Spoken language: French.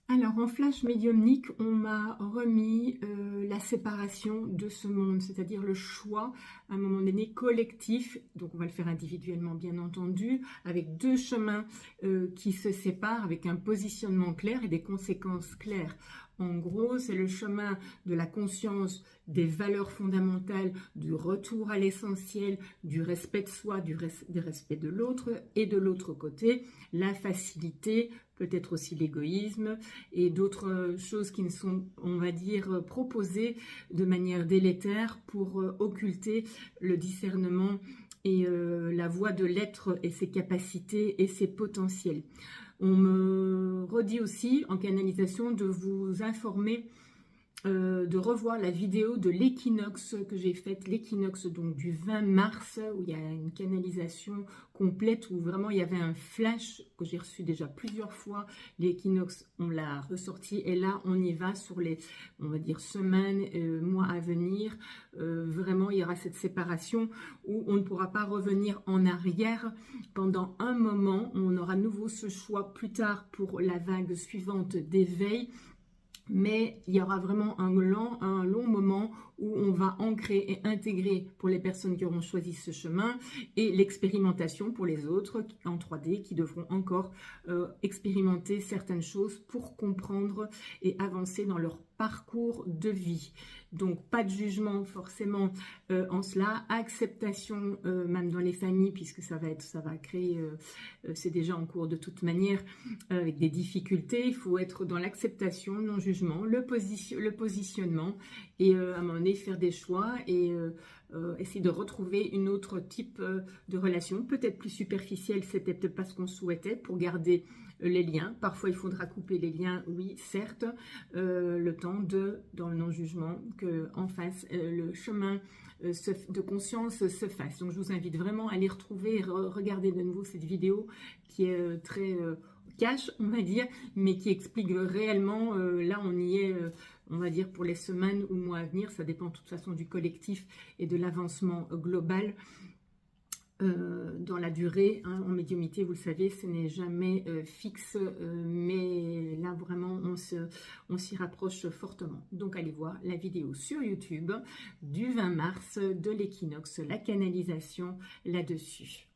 Alors, en flash médiumnique, on m'a remis la séparation de ce monde, c'est-à-dire le choix, à un moment donné, collectif, donc on va le faire individuellement bien entendu, avec deux chemins qui se séparent, avec un positionnement clair et des conséquences claires. En gros, c'est le chemin de la conscience des valeurs fondamentales, du retour à l'essentiel, du respect de soi, du respect de l'autre, et de l'autre côté, la facilité, peut-être aussi l'égoïsme, et d'autres choses qui ne sont, on va dire, proposées de manière délétère pour occulter le discernement et la voie de l'être et ses capacités et ses potentiels. On me redit aussi en canalisation de vous informer de revoir la vidéo de l'équinoxe que j'ai faite, l'équinoxe donc du 20 mars, où il y a une canalisation complète, où vraiment il y avait un flash que j'ai reçu déjà plusieurs fois. L'équinoxe, on l'a ressorti, et là on y va sur les, on va dire, semaines, mois à venir. Vraiment, il y aura cette séparation où on ne pourra pas revenir en arrière pendant un moment. On aura à nouveau ce choix plus tard pour la vague suivante d'éveil. Mais il y aura vraiment un long moment où on va ancrer et intégrer pour les personnes qui auront choisi ce chemin, et l'expérimentation pour les autres en 3D qui devront encore expérimenter certaines choses pour comprendre et avancer dans leur parcours de vie. Donc pas de jugement forcément en cela, acceptation même dans les familles, puisque ça va créer, c'est déjà en cours de toute manière, avec des difficultés. Il faut être dans l'acceptation, non jugement, le positionnement, et à un moment donné faire des choix et essayer de retrouver une autre type de relation, peut-être plus superficielle, c'était peut-être pas ce qu'on souhaitait, pour garder les liens. Parfois il faudra couper les liens, oui certes, le temps dans le non-jugement, que en face le chemin de conscience se fasse. Donc je vous invite vraiment à aller retrouver et regarder de nouveau cette vidéo qui est très cash, on va dire, mais qui explique réellement, là on y est, on va dire, pour les semaines ou mois à venir. Ça dépend de toute façon du collectif et de l'avancement global dans la durée, hein. En médiumnité, vous le savez, ce n'est jamais fixe, mais là vraiment on s'y rapproche fortement. Donc allez voir la vidéo sur YouTube du 20 mars de l'équinoxe, la canalisation là-dessus.